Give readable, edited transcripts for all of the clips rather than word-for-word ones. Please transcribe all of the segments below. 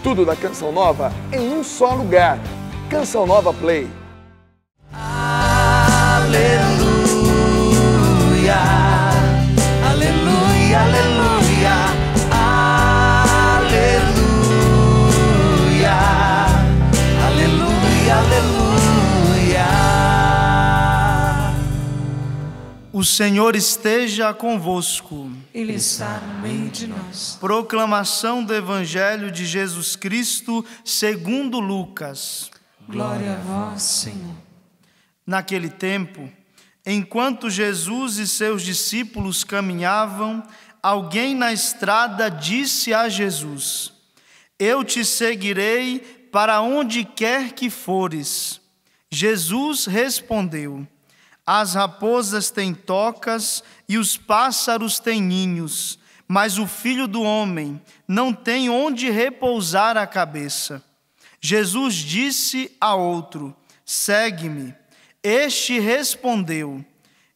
Tudo da Canção Nova em um só lugar. Canção Nova Play. Aleluia, aleluia, aleluia, aleluia, aleluia, aleluia. O Senhor esteja convosco. Ele está no meio de nós. Proclamação do Evangelho de Jesus Cristo segundo Lucas. Glória a vós, Senhor. Naquele tempo, enquanto Jesus e seus discípulos caminhavam, alguém na estrada disse a Jesus: Eu te seguirei para onde quer que fores. Jesus respondeu: As raposas têm tocas e os pássaros têm ninhos, mas o Filho do Homem não tem onde repousar a cabeça. Jesus disse a outro: Segue-me. Este respondeu: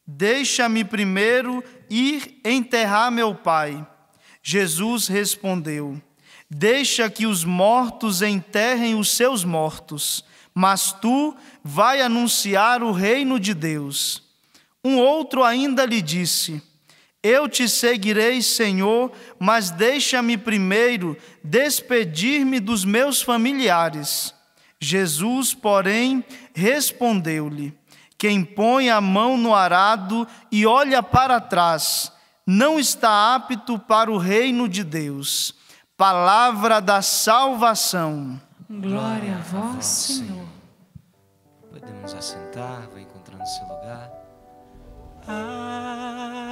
Deixa-me primeiro ir enterrar meu pai. Jesus respondeu: Deixa que os mortos enterrem os seus mortos, mas tu vai anunciar o reino de Deus. Um outro ainda lhe disse: Eu te seguirei, Senhor, mas deixa-me primeiro despedir-me dos meus familiares. Jesus, porém, respondeu-lhe: Quem põe a mão no arado e olha para trás, não está apto para o reino de Deus. Palavra da salvação. Glória a vós, Senhor. Podemos assentar, vai encontrando seu lugar.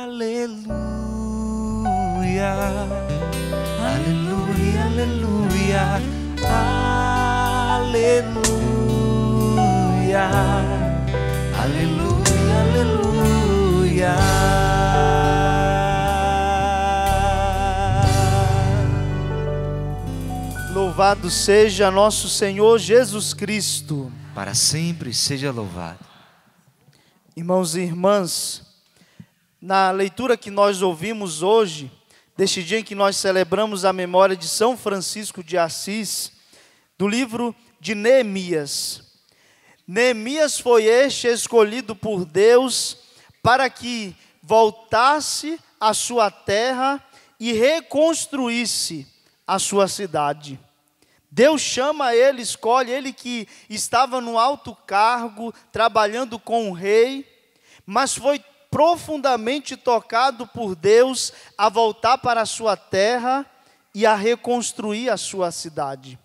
Aleluia, aleluia, aleluia, aleluia, aleluia, aleluia. Louvado seja nosso Senhor Jesus Cristo. Para sempre seja louvado. Irmãos e irmãs, na leitura que nós ouvimos hoje, deste dia em que nós celebramos a memória de São Francisco de Assis, do livro de Neemias. Neemias foi este escolhido por Deus para que voltasse à sua terra e reconstruísse a sua cidade. Deus chama ele, escolhe ele que estava no alto cargo, trabalhando com o rei, mas foi profundamente tocado por Deus a voltar para a sua terra e a reconstruir a sua cidade.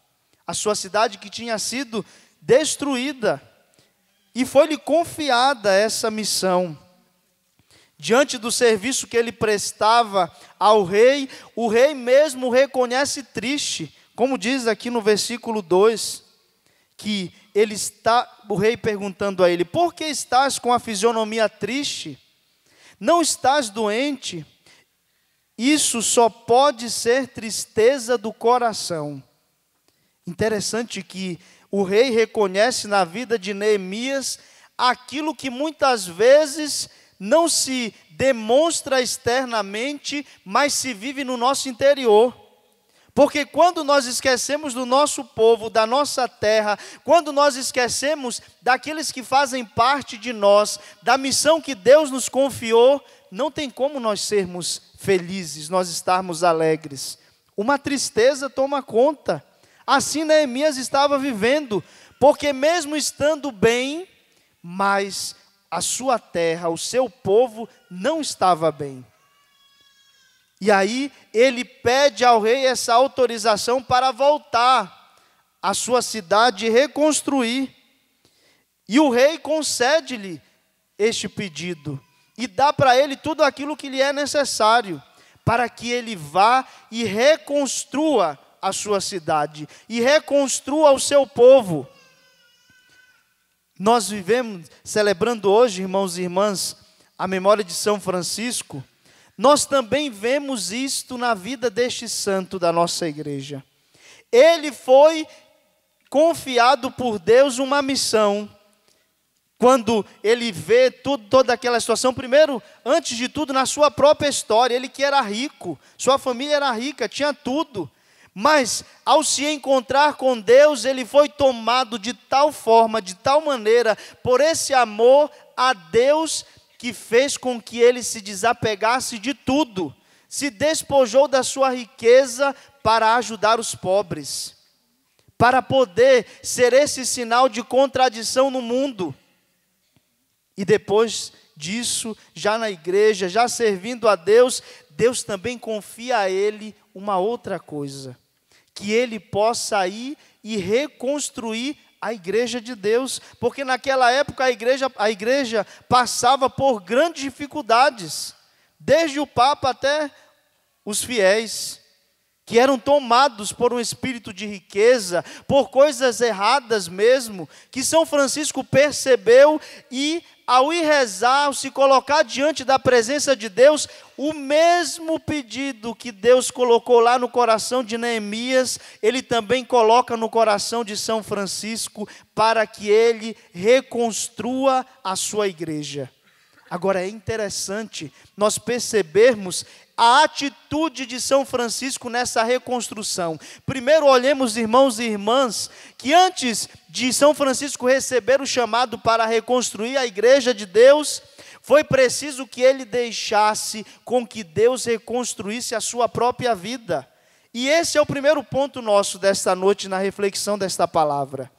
A sua cidade que tinha sido destruída. E foi-lhe confiada essa missão. Diante do serviço que ele prestava ao rei, o rei mesmo o reconhece triste. Como diz aqui no versículo 2, que o rei perguntando a ele: Por que estás com a fisionomia triste? Não estás doente? Isso só pode ser tristeza do coração. Interessante que o rei reconhece na vida de Neemias aquilo que muitas vezes não se demonstra externamente, mas se vive no nosso interior. Porque quando nós esquecemos do nosso povo, da nossa terra, quando nós esquecemos daqueles que fazem parte de nós, da missão que Deus nos confiou, não tem como nós sermos felizes, nós estarmos alegres. Uma tristeza toma conta. Assim Neemias estava vivendo, porque mesmo estando bem, mas a sua terra, o seu povo não estava bem. E aí ele pede ao rei essa autorização para voltar à sua cidade e reconstruir. E o rei concede-lhe este pedido e dá para ele tudo aquilo que lhe é necessário para que ele vá e reconstrua a sua cidade e reconstrua o seu povo. Nós vivemos celebrando hoje, irmãos e irmãs, a memória de São Francisco. Nós também vemos isto na vida deste santo da nossa igreja. Ele foi confiado por Deus uma missão. Quando ele vê toda aquela situação, primeiro, antes de tudo, na sua própria história, ele que era rico, sua família era rica, tinha tudo. Mas, ao se encontrar com Deus, ele foi tomado de tal forma, de tal maneira, por esse amor a Deus, que fez com que ele se desapegasse de tudo, se despojou da sua riqueza para ajudar os pobres, para poder ser esse sinal de contradição no mundo. E depois disso, já na igreja, já servindo a Deus, Deus também confia a ele uma outra coisa, que ele possa ir e reconstruir a igreja de Deus, porque naquela época a igreja passava por grandes dificuldades, desde o Papa até os fiéis, que eram tomados por um espírito de riqueza, por coisas erradas mesmo, que São Francisco percebeu e, ao ir rezar, ao se colocar diante da presença de Deus, o mesmo pedido que Deus colocou lá no coração de Neemias, ele também coloca no coração de São Francisco, para que ele reconstrua a sua igreja. Agora é interessante nós percebermos a atitude de São Francisco nessa reconstrução. Primeiro olhemos, irmãos e irmãs, que antes de São Francisco receber o chamado para reconstruir a igreja de Deus, foi preciso que ele deixasse com que Deus reconstruísse a sua própria vida. E esse é o primeiro ponto nosso desta noite na reflexão desta palavra.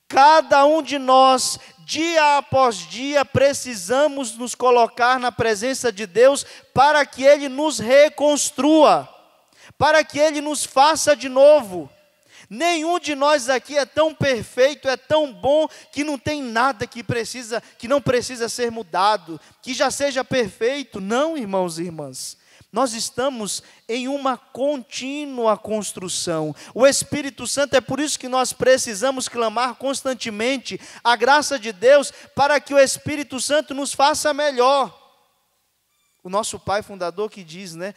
Cada um de nós, dia após dia, precisamos nos colocar na presença de Deus para que Ele nos reconstrua, para que Ele nos faça de novo. Nenhum de nós aqui é tão perfeito, é tão bom, que não tem nada que não precisa ser mudado, que já seja perfeito. Não, irmãos e irmãs. Nós estamos em uma contínua construção. O Espírito Santo, é por isso que nós precisamos clamar constantemente a graça de Deus, para que o Espírito Santo nos faça melhor. O nosso Pai Fundador que diz, né,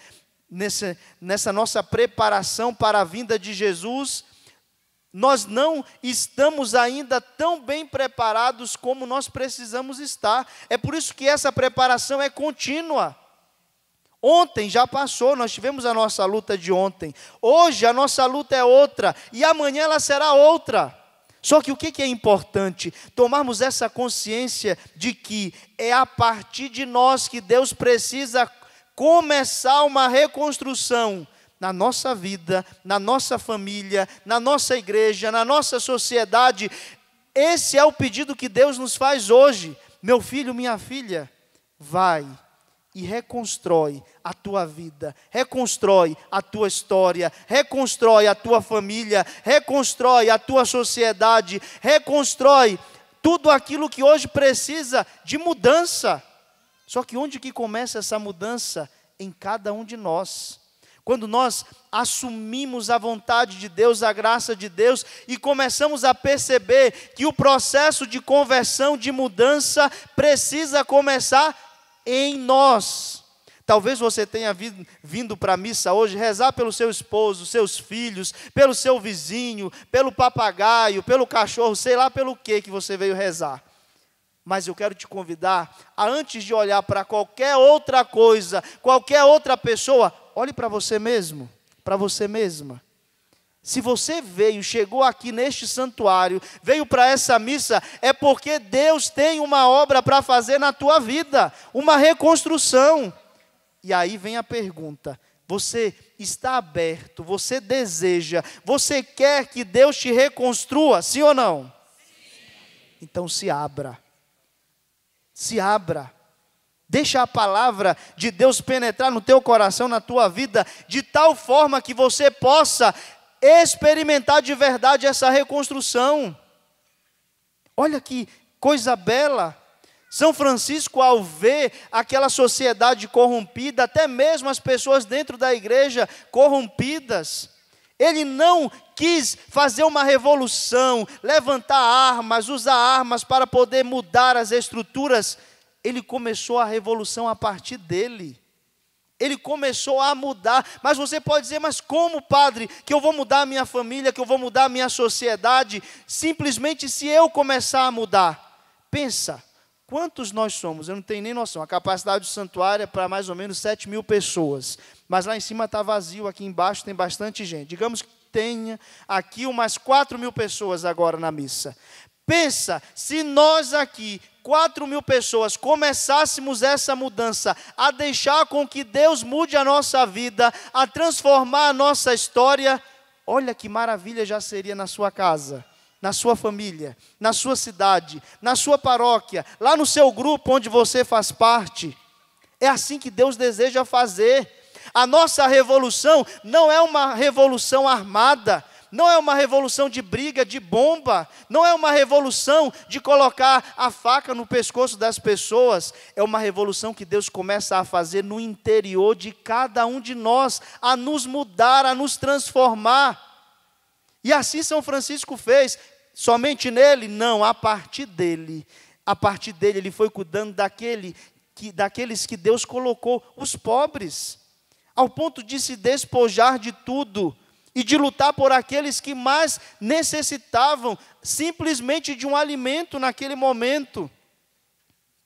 nessa nossa preparação para a vinda de Jesus, nós não estamos ainda tão bem preparados como nós precisamos estar. É por isso que essa preparação é contínua. Ontem já passou, nós tivemos a nossa luta de ontem. Hoje a nossa luta é outra, e amanhã ela será outra. Só que o que é importante? Tomarmos essa consciência de que é a partir de nós que Deus precisa começar uma reconstrução na nossa vida, na nossa família, na nossa igreja, na nossa sociedade. Esse é o pedido que Deus nos faz hoje. Meu filho, minha filha, vai e reconstrói a tua vida, reconstrói a tua história, reconstrói a tua família, reconstrói a tua sociedade, reconstrói tudo aquilo que hoje precisa de mudança. Só que onde que começa essa mudança? Em cada um de nós. Quando nós assumimos a vontade de Deus, a graça de Deus, e começamos a perceber que o processo de conversão, de mudança, precisa começar em nós. Talvez você tenha vindo para a missa hoje rezar pelo seu esposo, seus filhos, pelo seu vizinho, pelo papagaio, pelo cachorro, sei lá pelo que você veio rezar. Mas eu quero te convidar a, antes de olhar para qualquer outra coisa, qualquer outra pessoa, olhe para você mesmo, para você mesma. Se você chegou aqui neste santuário, veio para essa missa, é porque Deus tem uma obra para fazer na tua vida, uma reconstrução. E aí vem a pergunta: você está aberto, você deseja, você quer que Deus te reconstrua, sim ou não? Sim. Então se abra, se abra. Deixa a palavra de Deus penetrar no teu coração, na tua vida, de tal forma que você possa experimentar de verdade essa reconstrução. Olha que coisa bela. São Francisco, ao ver aquela sociedade corrompida, até mesmo as pessoas dentro da igreja corrompidas, ele não quis fazer uma revolução, levantar armas, usar armas para poder mudar as estruturas. Ele começou a revolução a partir dele. Ele começou a mudar. Mas você pode dizer: mas como, padre, que eu vou mudar a minha família, que eu vou mudar a minha sociedade? Simplesmente se eu começar a mudar. Pensa, Quantos nós somos? Eu não tenho nem noção. A capacidade do santuário é para mais ou menos 7.000 pessoas. Mas lá em cima está vazio, aqui embaixo tem bastante gente. Digamos que tenha aqui umas 4.000 pessoas agora na missa. Pensa, se nós aqui, 4.000 pessoas, começássemos essa mudança, a deixar com que Deus mude a nossa vida, a transformar a nossa história, olha que maravilha já seria na sua casa, na sua família, na sua cidade, na sua paróquia, lá no seu grupo onde você faz parte. É assim que Deus deseja fazer. A nossa revolução não é uma revolução armada, não é uma revolução de briga, de bomba, não é uma revolução de colocar a faca no pescoço das pessoas, é uma revolução que Deus começa a fazer no interior de cada um de nós, a nos mudar, a nos transformar. E assim São Francisco fez, somente nele? Não, a partir dele ele foi cuidando daqueles que Deus colocou, os pobres, ao ponto de se despojar de tudo, e de lutar por aqueles que mais necessitavam simplesmente de um alimento naquele momento.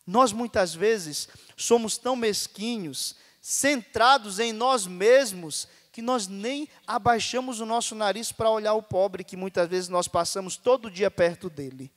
Nós muitas vezes somos tão mesquinhos, centrados em nós mesmos, que nós nem abaixamos o nosso nariz para olhar o pobre, que muitas vezes nós passamos todo dia perto dele.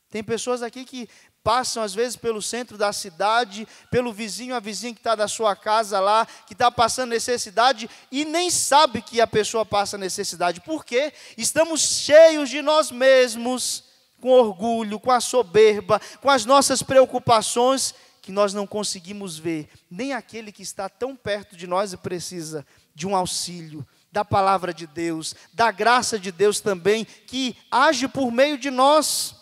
Tem pessoas aqui que passam às vezes pelo centro da cidade, pelo vizinho, a vizinha que está da sua casa lá, que está passando necessidade e nem sabe que a pessoa passa necessidade. Por quê? Estamos cheios de nós mesmos, com orgulho, com a soberba, com as nossas preocupações, que nós não conseguimos ver nem aquele que está tão perto de nós e precisa de um auxílio, da palavra de Deus, da graça de Deus também, que age por meio de nós.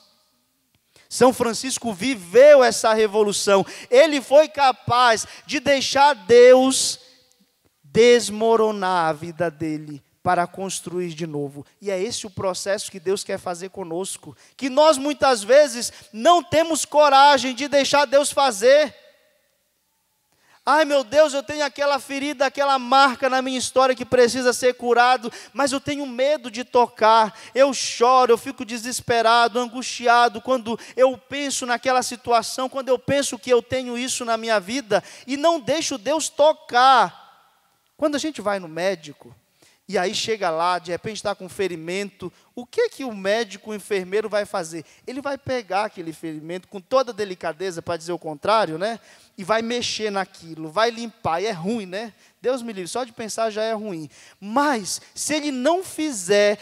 São Francisco viveu essa revolução. Ele foi capaz de deixar Deus desmoronar a vida dele para construir de novo. E é esse o processo que Deus quer fazer conosco. Que nós muitas vezes não temos coragem de deixar Deus fazer. Ai meu Deus, eu tenho aquela ferida, aquela marca na minha história que precisa ser curado, mas eu tenho medo de tocar, eu choro, eu fico desesperado, angustiado, quando eu penso naquela situação, quando eu penso que eu tenho isso na minha vida, e não deixo Deus tocar. Quando a gente vai no médico, e aí chega lá, de repente está com um ferimento, o que o médico, o enfermeiro vai fazer? Ele vai pegar aquele ferimento com toda delicadeza, para dizer o contrário, né? E vai mexer naquilo, vai limpar, e é ruim, né? Deus me livre, só de pensar já é ruim. Mas, se ele não fizer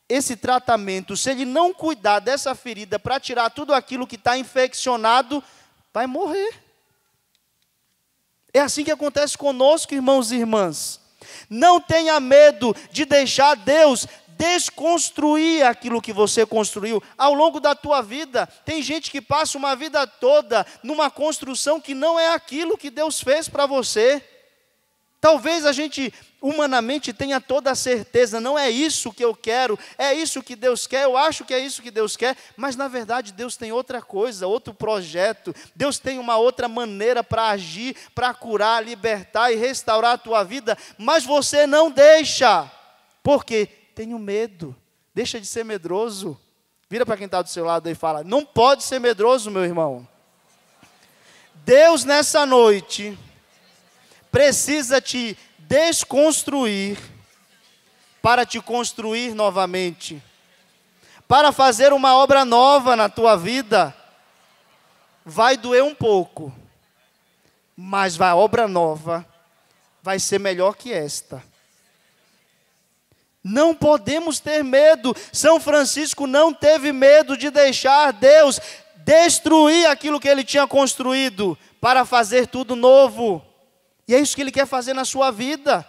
esse tratamento, se ele não cuidar dessa ferida para tirar tudo aquilo que está infeccionado, vai morrer. É assim que acontece conosco, irmãos e irmãs. Não tenha medo de deixar Deus desconstruir aquilo que você construiu ao longo da tua vida. Tem gente que passa uma vida toda numa construção que não é aquilo que Deus fez para você. Talvez a gente humanamente tenha toda a certeza, não é isso que eu quero, é isso que Deus quer, eu acho que é isso que Deus quer, mas na verdade Deus tem outra coisa, outro projeto, Deus tem uma outra maneira para agir, para curar, libertar e restaurar a tua vida, mas você não deixa, porque tenho medo, deixa de ser medroso. Vira para quem está do seu lado e fala, não pode ser medroso, meu irmão. Deus nessa noite precisa te desconstruir para te construir novamente, para fazer uma obra nova na tua vida. Vai doer um pouco, mas a obra nova vai ser melhor que esta. Não podemos ter medo. São Francisco não teve medo de deixar Deus destruir aquilo que ele tinha construído para fazer tudo novo. E é isso que ele quer fazer na sua vida.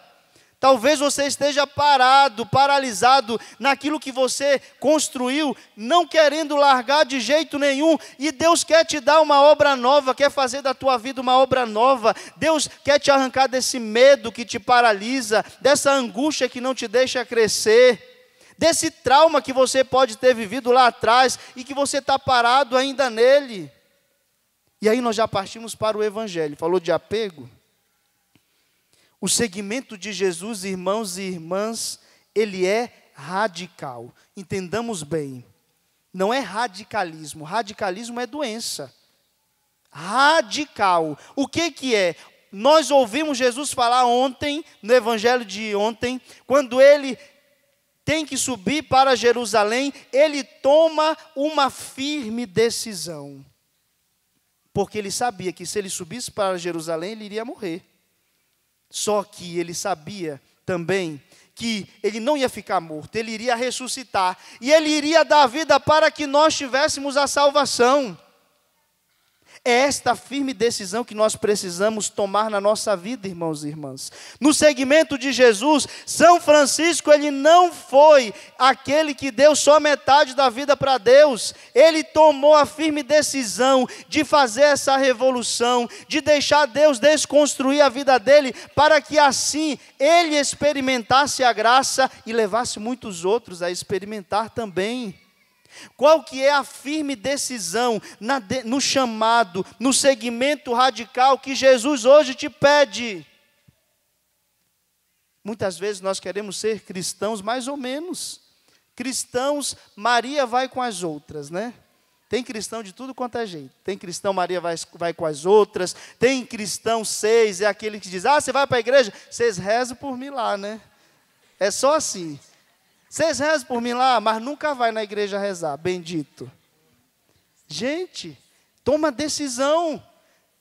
Talvez você esteja parado, paralisado naquilo que você construiu, não querendo largar de jeito nenhum, e Deus quer te dar uma obra nova, quer fazer da tua vida uma obra nova. Deus quer te arrancar desse medo que te paralisa, dessa angústia que não te deixa crescer, desse trauma que você pode ter vivido lá atrás e que você está parado ainda nele. E aí nós já partimos para o Evangelho. Falou de apego? O seguimento de Jesus, irmãos e irmãs, ele é radical. Entendamos bem. Não é radicalismo. Radicalismo é doença. Radical. O que é? Nós ouvimos Jesus falar ontem, no evangelho de ontem, quando ele tem que subir para Jerusalém, ele toma uma firme decisão. Porque ele sabia que se ele subisse para Jerusalém, ele iria morrer. Só que ele sabia também que ele não ia ficar morto, ele iria ressuscitar. E ele iria dar vida para que nós tivéssemos a salvação. É esta firme decisão que nós precisamos tomar na nossa vida, irmãos e irmãs. No segmento de Jesus, São Francisco, ele não foi aquele que deu só metade da vida para Deus. Ele tomou a firme decisão de fazer essa revolução, de deixar Deus desconstruir a vida dele, para que assim ele experimentasse a graça e levasse muitos outros a experimentar também. Qual que é a firme decisão no chamado, no segmento radical que Jesus hoje te pede? Muitas vezes nós queremos ser cristãos mais ou menos. Cristãos, Maria vai com as outras, né? Tem cristão de tudo quanto é jeito. Tem cristão, Maria vai com as outras. Tem cristão 6, é aquele que diz, você vai para a igreja? Vocês rezam por mim lá, né? É só assim. Vocês rezam por mim lá, mas nunca vai na igreja rezar, bendito. Gente, toma decisão.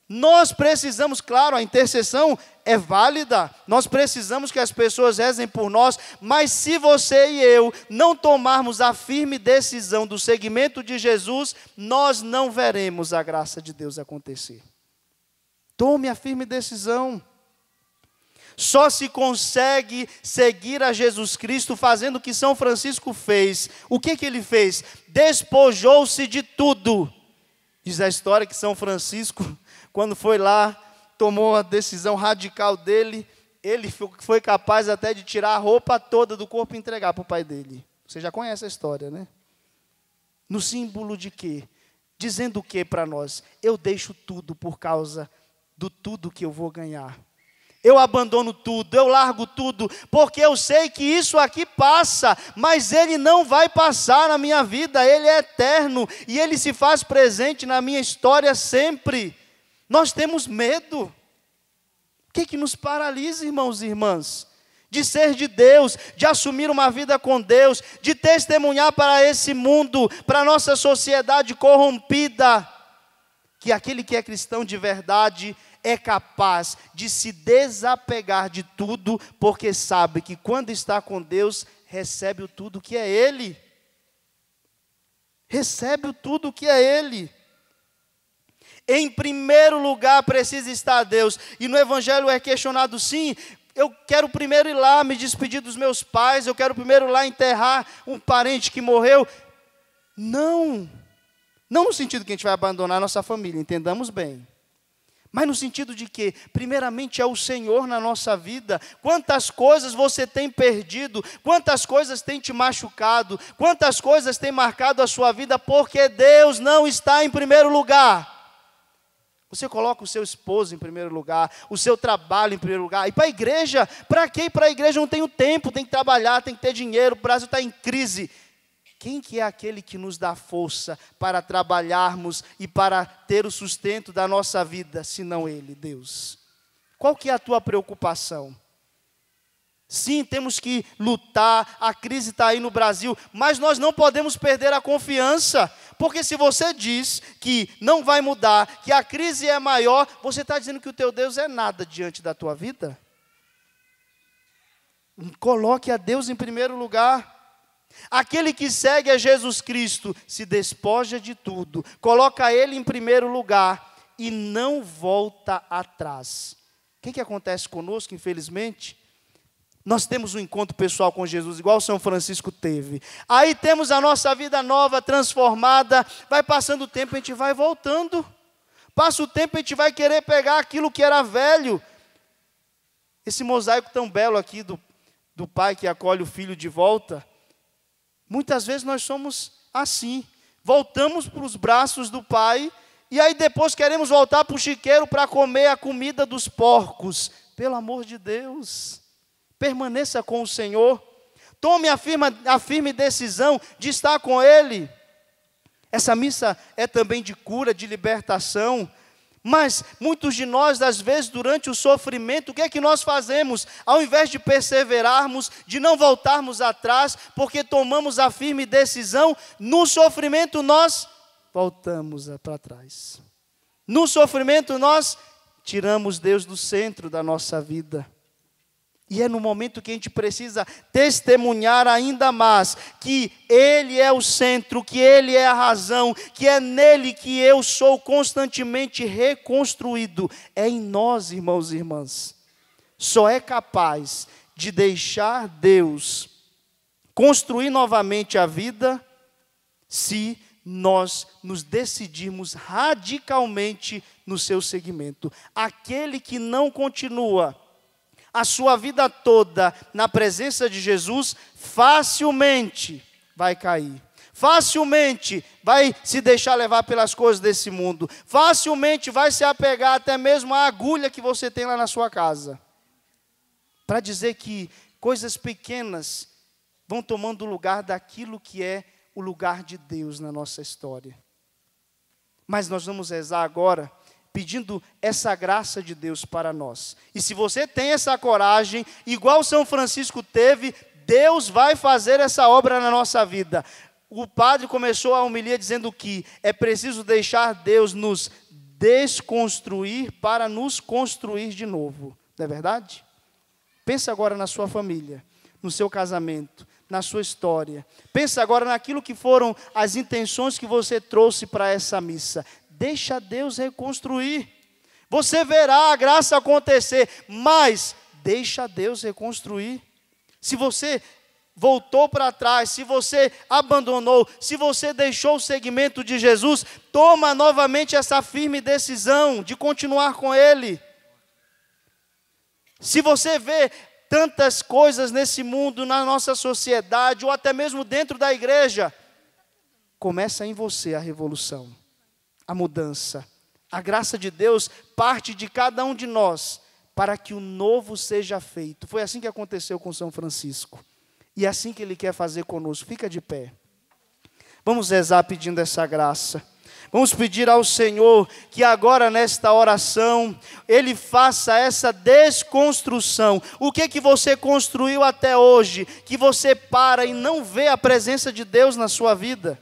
Nós precisamos, claro, a intercessão é válida. Nós precisamos que as pessoas rezem por nós, mas se você e eu não tomarmos a firme decisão do segmento de Jesus, nós não veremos a graça de Deus acontecer. Tome a firme decisão. Só se consegue seguir a Jesus Cristo fazendo o que São Francisco fez. O que ele fez? Despojou-se de tudo. Diz a história que São Francisco, quando foi lá, tomou a decisão radical dele, ele foi capaz até de tirar a roupa toda do corpo e entregar para o pai dele. Você já conhece a história, né? No símbolo de quê? Dizendo o quê para nós? Eu deixo tudo por causa do tudo que eu vou ganhar. Eu abandono tudo, eu largo tudo, porque eu sei que isso aqui passa, mas ele não vai passar na minha vida, ele é eterno, e ele se faz presente na minha história sempre. Nós temos medo. O que nos paralisa, irmãos e irmãs? De ser de Deus, de assumir uma vida com Deus, de testemunhar para esse mundo, para a nossa sociedade corrompida, que aquele que é cristão de verdade é capaz de se desapegar de tudo, porque sabe que quando está com Deus, recebe o tudo que é Ele. Recebe o tudo que é Ele. Em primeiro lugar precisa estar Deus. E no Evangelho é questionado, sim, eu quero primeiro ir lá me despedir dos meus pais, eu quero primeiro ir lá enterrar um parente que morreu. Não no sentido que a gente vai abandonar a nossa família, entendamos bem. Mas no sentido de que, primeiramente, é o Senhor na nossa vida. Quantas coisas você tem perdido, quantas coisas tem te machucado, quantas coisas tem marcado a sua vida, porque Deus não está em primeiro lugar. Você coloca o seu esposo em primeiro lugar, o seu trabalho em primeiro lugar. E para a igreja, para quê? Para a igreja não tenho tempo, tem que trabalhar, tem que ter dinheiro, o Brasil está em crise. Quem que é aquele que nos dá força para trabalharmos e para ter o sustento da nossa vida, senão Ele, Deus? Qual que é a tua preocupação? Sim, temos que lutar, a crise está aí no Brasil, mas nós não podemos perder a confiança, porque se você diz que não vai mudar, que a crise é maior, você está dizendo que o teu Deus é nada diante da tua vida? Coloque a Deus em primeiro lugar. Aquele que segue a Jesus Cristo se despoja de tudo, coloca Ele em primeiro lugar e não volta atrás. O que acontece conosco, infelizmente? Nós temos um encontro pessoal com Jesus, igual São Francisco teve. Aí temos a nossa vida nova, transformada, vai passando o tempo, a gente vai voltando. Passa o tempo, a gente vai querer pegar aquilo que era velho. Esse mosaico tão belo aqui do pai que acolhe o filho de volta. Muitas vezes nós somos assim, voltamos para os braços do Pai, e aí depois queremos voltar para o chiqueiro para comer a comida dos porcos. Pelo amor de Deus, permaneça com o Senhor, tome a firme decisão de estar com Ele. Essa missa é também de cura, de libertação. Mas muitos de nós, às vezes, durante o sofrimento, o que é que nós fazemos? Ao invés de perseverarmos, de não voltarmos atrás, porque tomamos a firme decisão, no sofrimento nós voltamos para trás. No sofrimento nós tiramos Deus do centro da nossa vida. E é no momento que a gente precisa testemunhar ainda mais que Ele é o centro, que Ele é a razão, que é nele que eu sou constantemente reconstruído. É em nós, irmãos e irmãs. Só é capaz de deixar Deus construir novamente a vida se nós nos decidirmos radicalmente no seu seguimento. Aquele que não continua a sua vida toda na presença de Jesus, facilmente vai cair. Facilmente vai se deixar levar pelas coisas desse mundo. Facilmente vai se apegar até mesmo à agulha que você tem lá na sua casa. Para dizer que coisas pequenas vão tomando o lugar daquilo que é o lugar de Deus na nossa história. Mas nós vamos rezar agora pedindo essa graça de Deus para nós. E se você tem essa coragem, igual São Francisco teve, Deus vai fazer essa obra na nossa vida. O padre começou a homilia dizendo que é preciso deixar Deus nos desconstruir para nos construir de novo. Não é verdade? Pensa agora na sua família, no seu casamento, na sua história. Pensa agora naquilo que foram as intenções que você trouxe para essa missa. Deixa Deus reconstruir. Você verá a graça acontecer, mas deixa Deus reconstruir. Se você voltou para trás, se você abandonou, se você deixou o seguimento de Jesus, toma novamente essa firme decisão de continuar com Ele. Se você vê tantas coisas nesse mundo, na nossa sociedade, ou até mesmo dentro da igreja, começa em você a revolução. A mudança, a graça de Deus parte de cada um de nós para que o novo seja feito. Foi assim que aconteceu com São Francisco e é assim que Ele quer fazer conosco. Fica de pé. Vamos rezar pedindo essa graça. Vamos pedir ao Senhor que agora nesta oração Ele faça essa desconstrução. O que você construiu até hoje que você para e não vê a presença de Deus na sua vida?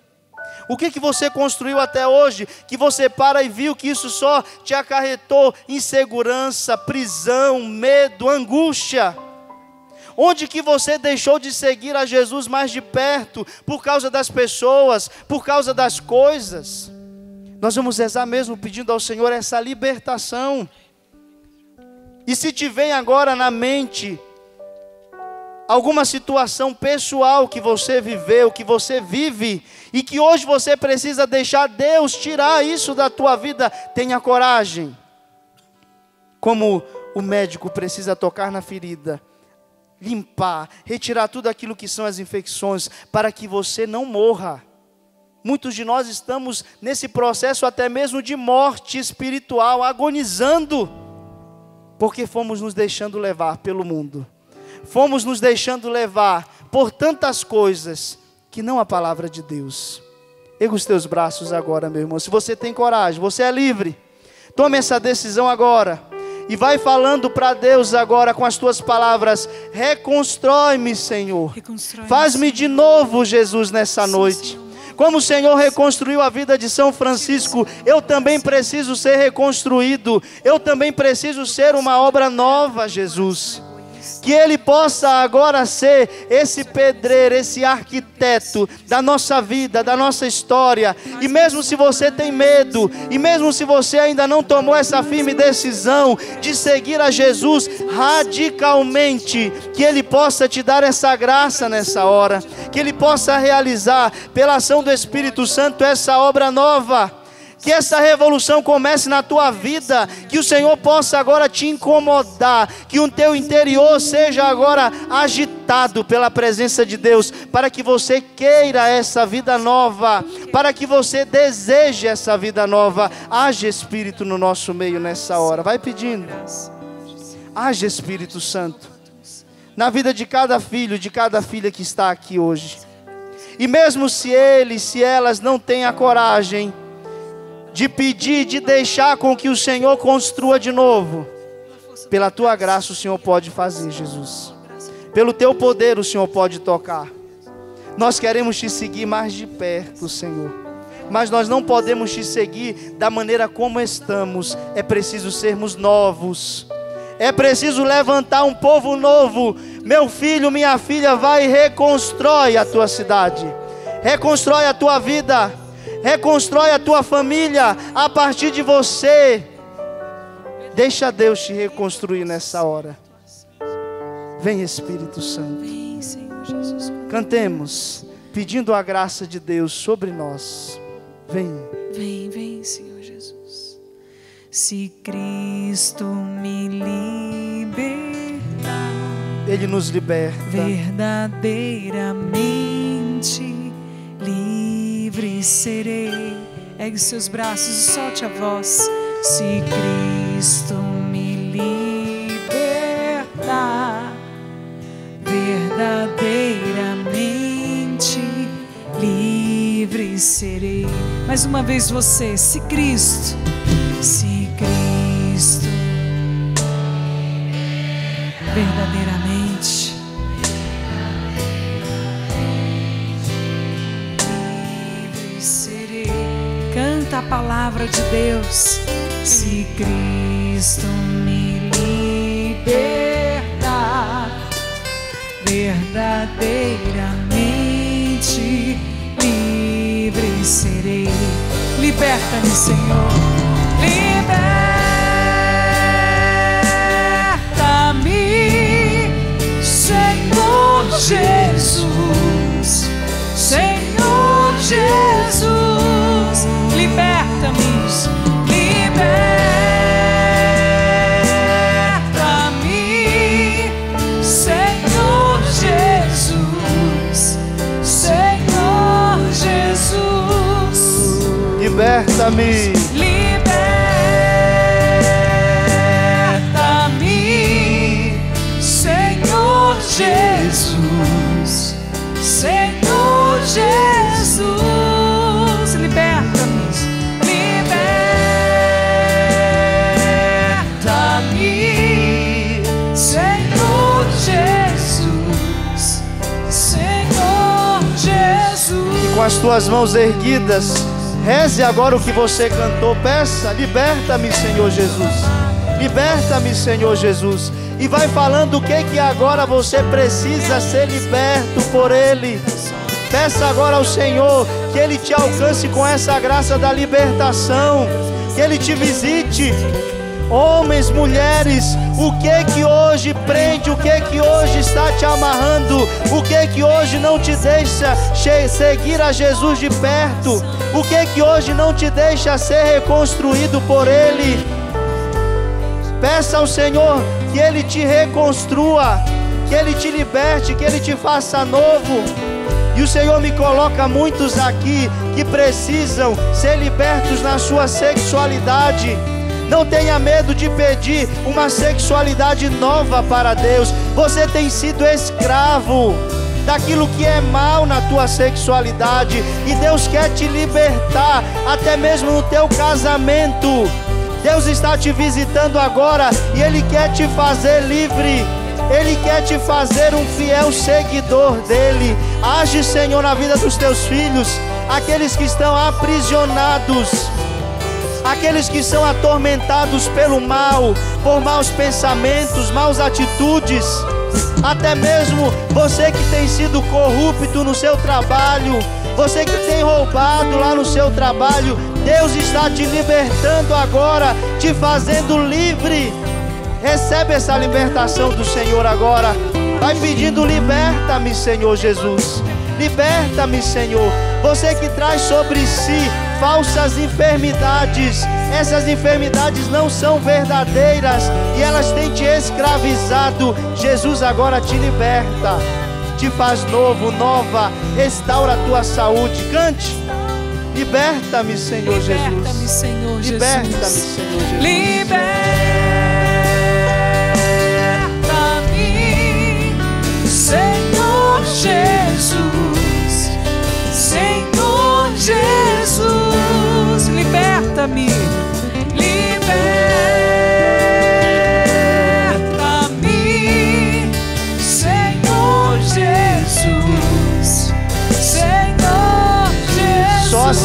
O que você construiu até hoje, que você para e viu que isso só te acarretou insegurança, prisão, medo, angústia? Onde que você deixou de seguir a Jesus mais de perto, por causa das pessoas, por causa das coisas? Nós vamos rezar mesmo pedindo ao Senhor essa libertação. E se te vem agora na mente alguma situação pessoal que você viveu, que você vive, e que hoje você precisa deixar Deus tirar isso da tua vida, tenha coragem. Como o médico precisa tocar na ferida, limpar, retirar tudo aquilo que são as infecções, para que você não morra. Muitos de nós estamos nesse processo até mesmo de morte espiritual, agonizando, porque fomos nos deixando levar pelo mundo. Fomos nos deixando levar por tantas coisas que não a palavra de Deus. Erga os teus braços agora, meu irmão. Se você tem coragem, você é livre. Tome essa decisão agora. E vai falando para Deus agora com as tuas palavras. Reconstrói-me, Senhor. Faz-me de novo, Jesus, nessa noite. Como o Senhor reconstruiu a vida de São Francisco, eu também preciso ser reconstruído. Eu também preciso ser uma obra nova, Jesus. Que Ele possa agora ser esse pedreiro, esse arquiteto da nossa vida, da nossa história. E mesmo se você tem medo, e mesmo se você ainda não tomou essa firme decisão de seguir a Jesus radicalmente, que Ele possa te dar essa graça nessa hora, que Ele possa realizar pela ação do Espírito Santo essa obra nova. Que essa revolução comece na tua vida, que o Senhor possa agora te incomodar, que o teu interior seja agora agitado pela presença de Deus, para que você queira essa vida nova, para que você deseje essa vida nova. Haja Espírito no nosso meio nessa hora, vai pedindo. Haja Espírito Santo na vida de cada filho, de cada filha que está aqui hoje. E mesmo se eles, se elas não têm a coragem de pedir, de deixar com que o Senhor construa de novo, pela tua graça o Senhor pode fazer, Jesus. Pelo teu poder o Senhor pode tocar. Nós queremos te seguir mais de perto, Senhor. Mas nós não podemos te seguir da maneira como estamos. É preciso sermos novos. É preciso levantar um povo novo. Meu filho, minha filha, vai e reconstrói a tua cidade. Reconstrói a tua vida. Reconstrói a tua família a partir de você. Deixa Deus te reconstruir nessa hora. Vem, Espírito Santo. Vem, Senhor Jesus. Cantemos, pedindo a graça de Deus sobre nós. Vem. Vem, vem, Senhor Jesus. Se Cristo me libertar, Ele nos liberta. verdadeiramente livre serei. Ergue seus braços e solte a voz. Se Cristo me libertar, verdadeiramente livre serei. Mais uma vez você. Se Cristo verdadeiramente livre serei. Canta a palavra de Deus. Se Cristo me libertar, verdadeiramente livre serei. Liberta-me, Senhor. Liberta-me, Senhor Jesus. Senhor Jesus, liberta-me. Liberta-me, Senhor Jesus. Senhor Jesus, Liberta-me. liberta-me, Senhor Jesus. Senhor Jesus, liberta-me. Liberta-me, Senhor Jesus. Senhor Jesus. E com as tuas mãos erguidas, reze agora o que você cantou. Peça, liberta-me, Senhor Jesus. Liberta-me, Senhor Jesus. E vai falando o que agora você precisa ser liberto por Ele. Peça agora ao Senhor que Ele te alcance com essa graça da libertação. Que Ele te visite. Homens, mulheres, o que hoje prende, o que hoje está te amarrando, o que hoje não te deixa seguir a Jesus de perto, o que hoje não te deixa ser reconstruído por Ele. Peça ao Senhor que Ele te reconstrua, que Ele te liberte, que Ele te faça novo. E o Senhor me coloca muitos aqui que precisam ser libertos na sua sexualidade. Não tenha medo de pedir uma sexualidade nova para Deus. Você tem sido escravo daquilo que é mal na tua sexualidade, e Deus quer te libertar, até mesmo no teu casamento. Deus está te visitando agora e Ele quer te fazer livre. Ele quer te fazer um fiel seguidor dEle. Age, Senhor, na vida dos teus filhos, aqueles que estão aprisionados, aqueles que são atormentados pelo mal, por maus pensamentos, maus atitudes. Até mesmo você que tem sido corrupto no seu trabalho, você que tem roubado lá no seu trabalho, Deus está te libertando agora, te fazendo livre. Recebe essa libertação do Senhor agora. Vai pedindo: liberta-me, Senhor Jesus. Liberta-me, Senhor. Você que traz sobre si falsas enfermidades, essas enfermidades não são verdadeiras e elas têm te escravizado. Jesus agora te liberta, te faz novo, nova, restaura a tua saúde. Cante: liberta-me, Senhor Jesus. Liberta-me, Senhor Jesus. Liberta-me, Senhor Jesus. Liberta-me, Senhor Jesus.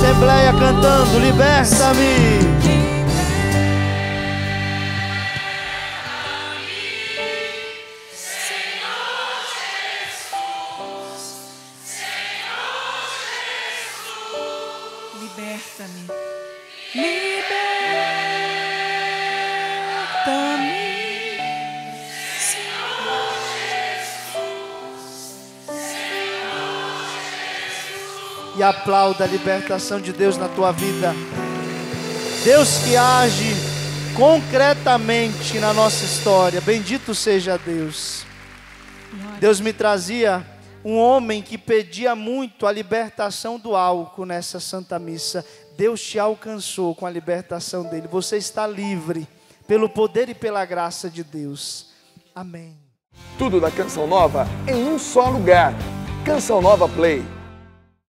Assembleia cantando, liberta-me. Liberta-me, liberta-me, Senhor Jesus. E aplauda a libertação de Deus na tua vida. Deus que age concretamente na nossa história. Bendito seja Deus. Deus me trazia um homem que pedia muito a libertação do álcool nessa Santa Missa. Deus te alcançou com a libertação dele. Você está livre pelo poder e pela graça de Deus. Amém. Tudo da Canção Nova em um só lugar. Canção Nova Play.